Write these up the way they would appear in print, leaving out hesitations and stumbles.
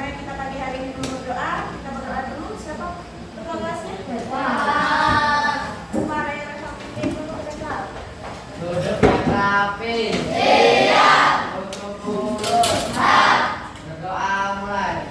Caranya kita pagi hari ini dulu berdoa. Kita berdoa dulu. Siapa ketua kelasnya? Mari rasa pimpin dulu kita. Duduk yang rapi. Tutup mulut. Berdoa mulai.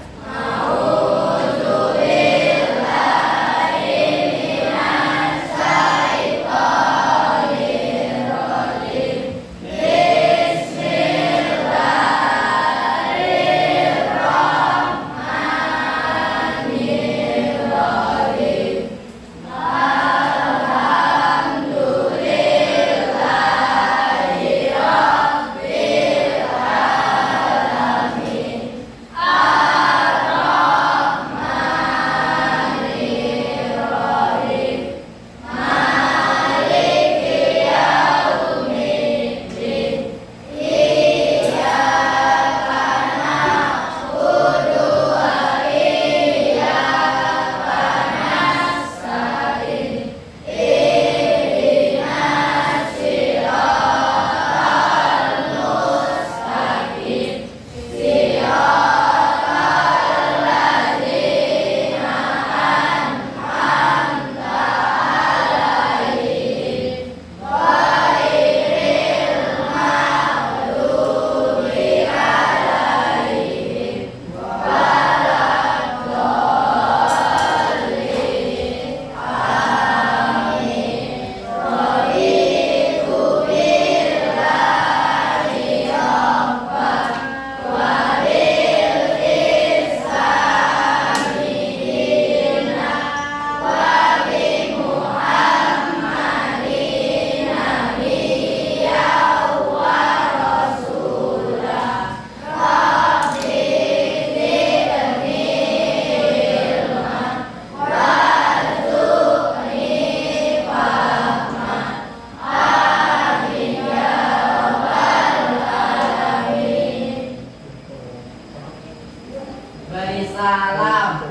Beri salam.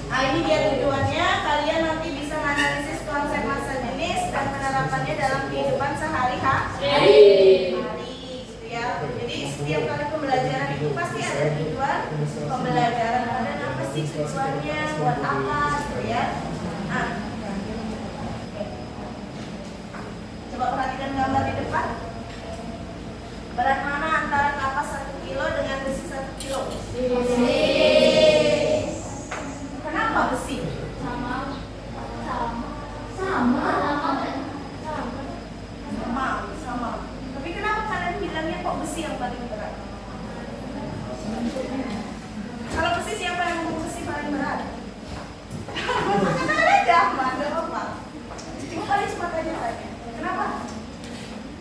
Nah, ini dia tujuannya. Kalian nanti bisa menganalisis konsep masa jenis dan penerapannya dalam kehidupan sehari-hari. Gitu ya. Jadi setiap kali pembelajaran itu pasti ada tujuan pembelajaran. Ada apa sih tujuannya? Buat apa? Gitu ya. Nah, coba perhatikan gambar di depan. Berat mana antara kapas 1 kilo dengan besi 1 kilo? Kenapa besi? Sama. Tapi kenapa kalian bilangnya kok besi yang paling berat? Kalau besi siapa yang ngomong besi paling berat? Kata aja, nggak apa-apa. Cuma kalian cuma tanya saja. Kenapa?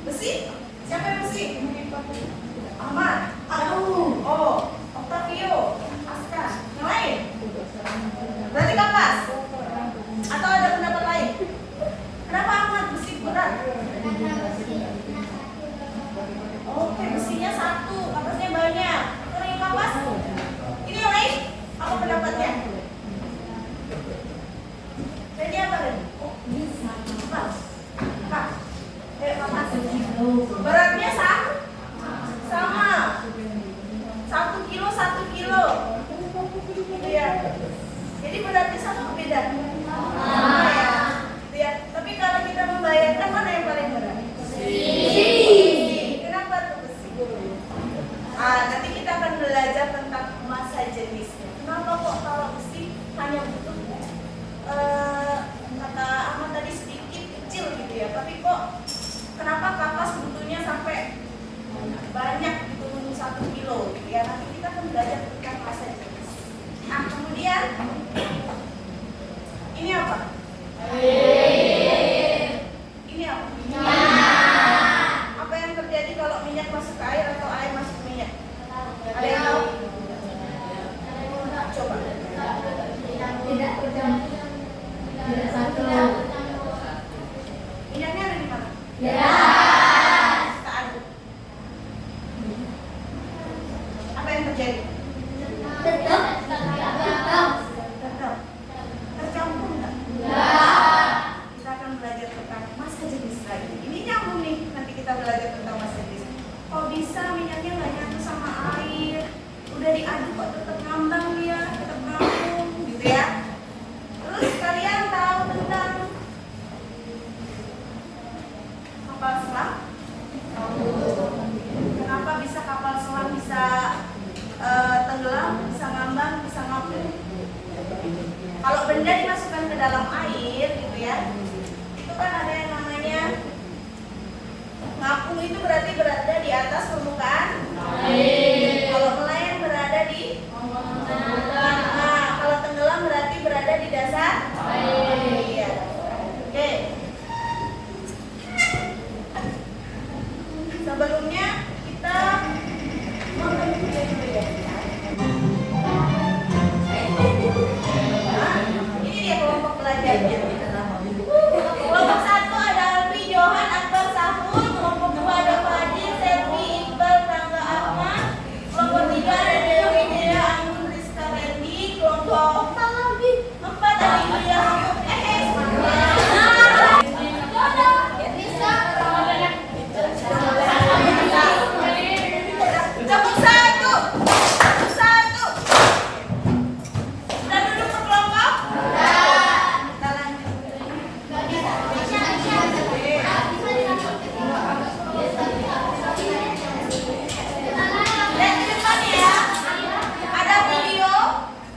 Besi? Siapa yang besi? Ahmad. Aduh. Oh, Octavio. Aska. Yang lain? Berarti kapas? Atau ada pendapat lain? Kenapa Ahmad besi berat? Oke, besinya 1, kapasnya banyak. Kalau yang kapas? Ini yang lain? Apa pendapatnya? Jadi apa tadi? Oh, ini kapas. Beratnya sama. 1 kilo 1 kilo. Iya. Jadi beratnya sama beda. Sama ya. Ya. Tapi kalau kita membayangkan mana yang paling berat? Besi. Kenapa tuh besi? Nanti kita akan belajar tentang masa jenisnya. Kenapa kok kalau besi hanya butuh kata Ahmad tadi sedikit kecil gitu ya. Tapi kok kenapa kapas butuhnya sampai banyak gitu 1 kilo gitu ya. Nanti kita akan belajar tentang masa jenis. Nah, kemudian ini apa? Ini apa? Apa yang terjadi kalau minyak masuk ke air atau air masuk ke minyak? Ada yang tahu? Coba. Tidak satu. Minyaknya ada di mana? Kita aduk. Apa yang terjadi? Tetap. Tercampur nggak? Kita akan belajar tentang masa jenis. kita belajar tentang bahasa Inggris. Kok bisa minyaknya nggak nyatu sama air? Udah diaduk kok tetap ngambang dia, tetap ngambung, gitu ya. Terus kalian tahu tentang kapal selam? Kenapa bisa kapal selam bisa tenggelam, bisa ngambang, bisa ngapung? Kalau benda dimasukkan ke dalam air, gitu ya, itu kan ada yang namanya ngapung, itu berarti berada di atas permukaan air. Kalau melayang berada di kalau tenggelam berarti berada di dasar air. Iya. Oke. Sebelumnya kita ini dia kelompok belajarnya. Kelompok 1 ada Alfi, Johan, Akbar, Sahul. Kelompok 2 ada Fadil, Selvi, Iqbal, Rangga, Ahmad. Kelompok 3 ada Dewi, Dea, Anggun, Rizka, Randy. Kelompok 4 ada Yulia, Cabut satu. Sudah duduk berkelompok? Kita lanjut. Lihat di depan ya. Ada video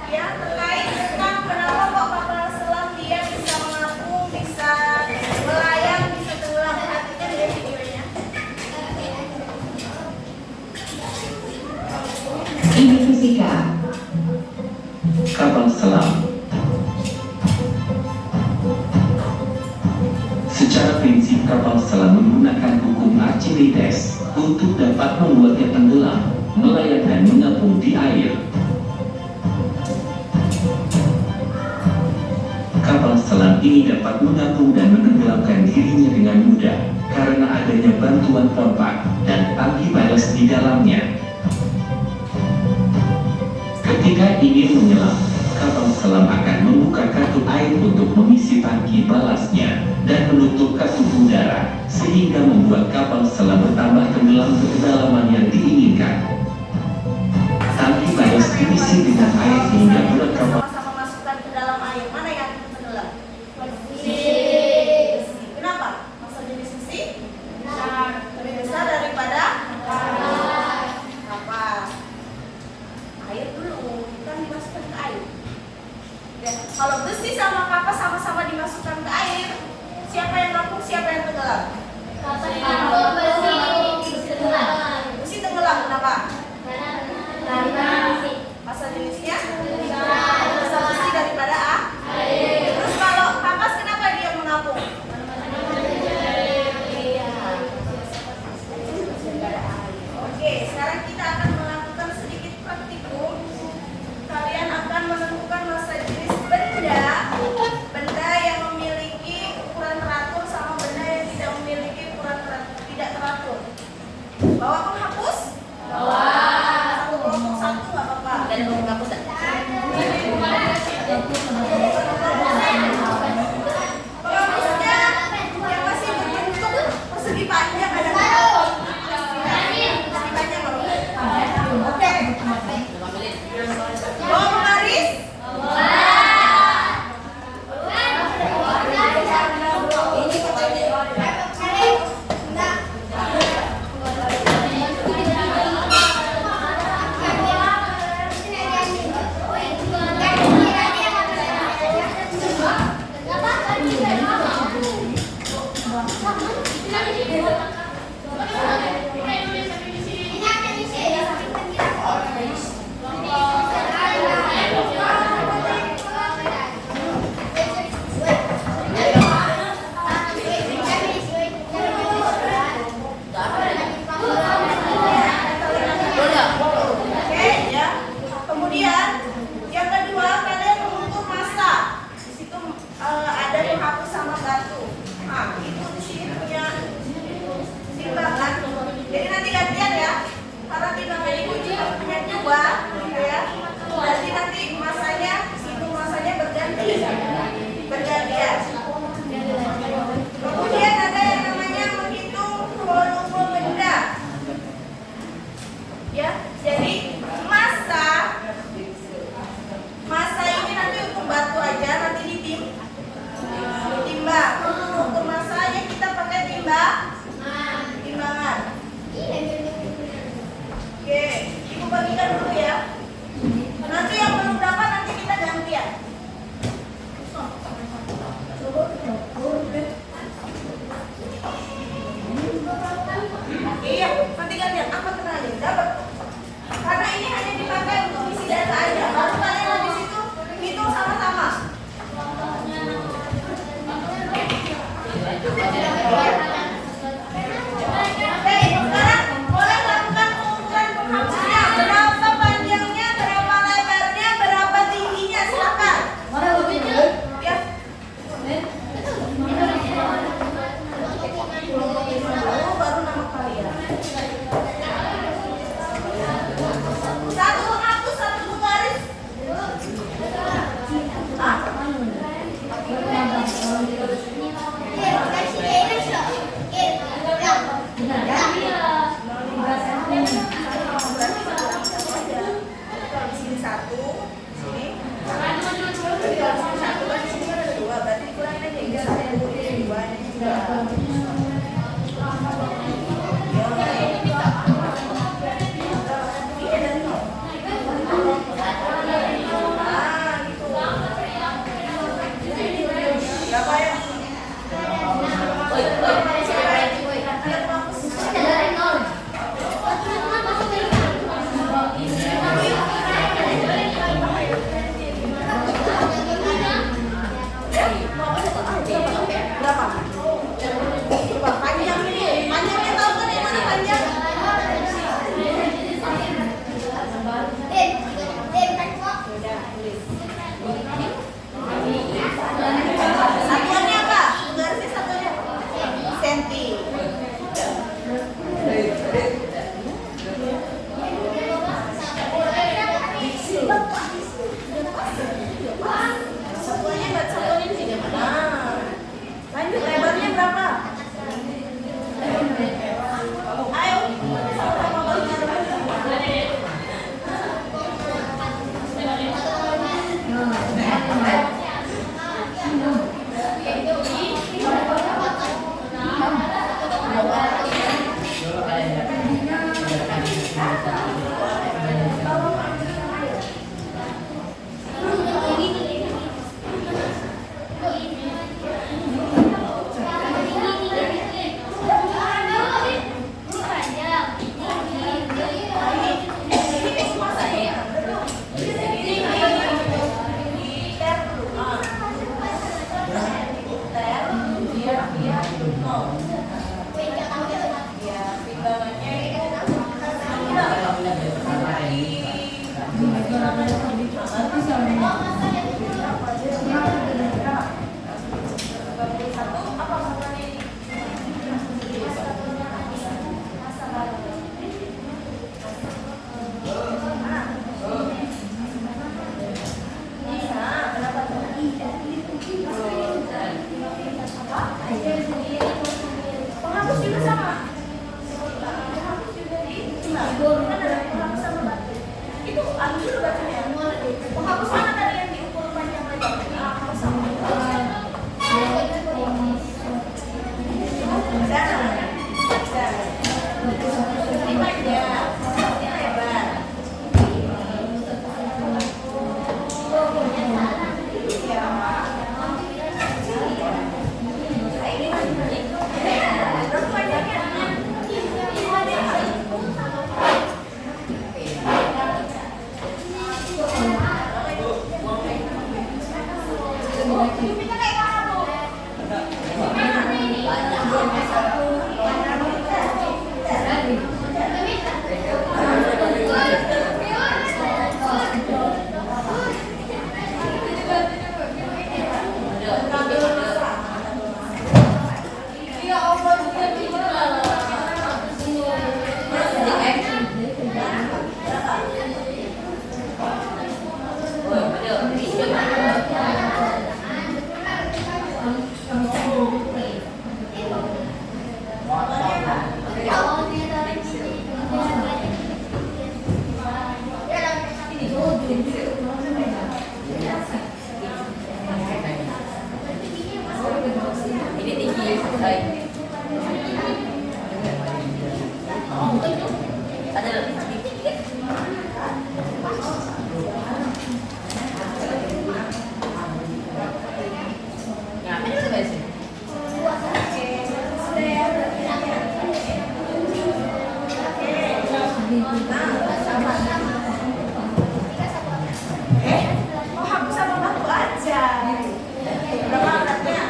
yang terkait tentang kenapa kok kapal selam dia bisa mengapung, bisa melayang, bisa tenggelam. Perhatikan ya videonya. Ini fisika. Kapal selam. Secara prinsip kapal selam menggunakan hukum Archimedes untuk dapat membuatnya tenggelam, melayang dan mengapung di air. Kapal selam ini dapat mengapung dan menenggelamkan dirinya dengan mudah karena adanya bantuan pompa dan tangki balas di dalamnya. Ketika ingin menyelam, kapal selam akan membuka katup air untuk mengisi tangki balasnya dan menutup katup udara, sehingga membuat kapal selam bertambah tenggelam ke kedalaman yang diinginkan. Tangki balas diisi dengan air hingga berat kapal. Sama-sama masukkan ke dalam air. Mana yang tenggelam? Besi. Kenapa? Masa jenis besi? Lebih besar daripada kapal. Air dulu, kita dimasukkan ke air. Ya. Kalau besi sama kapas sama-sama dimasukkan ke air, siapa yang ngapung, siapa yang tenggelam? Besi tenggelam, kenapa? Masa jenisnya? Lebih besar besi daripada air. Terus kalau kapas kenapa dia mengapung? Oke, sekarang kita akan melakukan sedikit praktikum. Kalian akan menentukan masa jenis benda yang memiliki ukuran teratur sama benda yang tidak memiliki ukuran tidak teratur. Bawa penghapus? Bawa. Satu kelompok satu nggak apa-apa. Ada penghapus. Penghapusnya yang masih berbentuk persegi panjang ada nggak? Persegi panjang nggak? Oke. Bawa penggaris? Oke, ya. Kemudian yang kedua kalian mengukur massa. Di situ ada penghapus sama batu. Nah, itu di sini punya timbangan. Jadi nanti gantian ya. Karena timbangan itu juga punya dua, gitu ya. Jadi nanti masanya, situ masanya bergantian. Kemudian ada yang namanya menghitung volume sekarang boleh lakukan pengukuran penghapusnya. Berapa panjangnya, berapa lebarnya, berapa tingginya, silakan. Ya. Baru nama kalian. Satu penghapus, satu penggaris. Sini satu, sini. Sini satu kan di sini kan ada dua, berarti kurangin aja ini satu, ini dua, ini tiga. Iya dari nol. Nah, gitu. Berapa ya? Berapa? Coba panjang ini. Panjangnya tahu kan yang mana panjang? Satuannya apa? Garisnya satuannya senti. Satuannya buat satuannya di sini mana? Lanjut, lebarnya berapa? Ayo, sama-sama bagi. Penghapus juga sama. Penghapus juga di kan ada penghapus sama batu. Itu ambil dulu batunya. Penghapus mana tadi yang diukur panjang lebar? Penghapus sama. Ini panjang, ini lebar. Berapa panjangnya? Oh hapus sama batu aja. Berapa beratnya?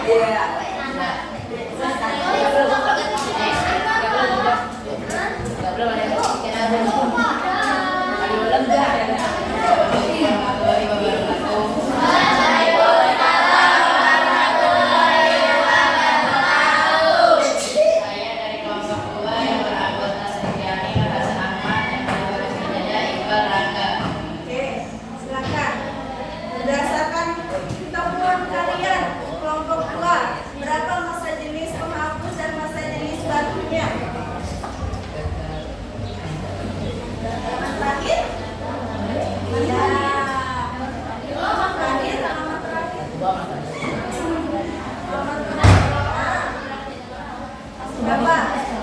Iya. Saya dari kelompok 2 yang beranggota Setiani, Hasan Ahmad, yang kedua Hidayah Iqbal Rangga. Oke, silakan. Berdasarkan temuan kalian kelompok 2, berapa massa jenis penghapus dan massa jenis batunya? Halaman terakhir? Ya. Halaman terakhir, halaman terakhir. Halaman terakhir. Ah. Berapa?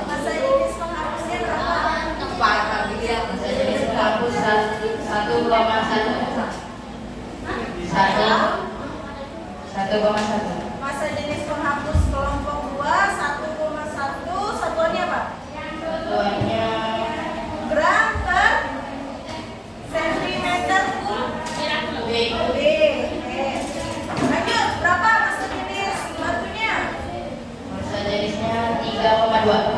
Massa jenis penghapusnya berapa? Masa jenis penghapus 1,1. Massa jenis penghapus kelompok 2 1,1. Satuannya apa? Satuannya Gram per sentimeter kubik. Oke. Lanjut, berapa massa jenis batunya? masa jenisnya 3,2.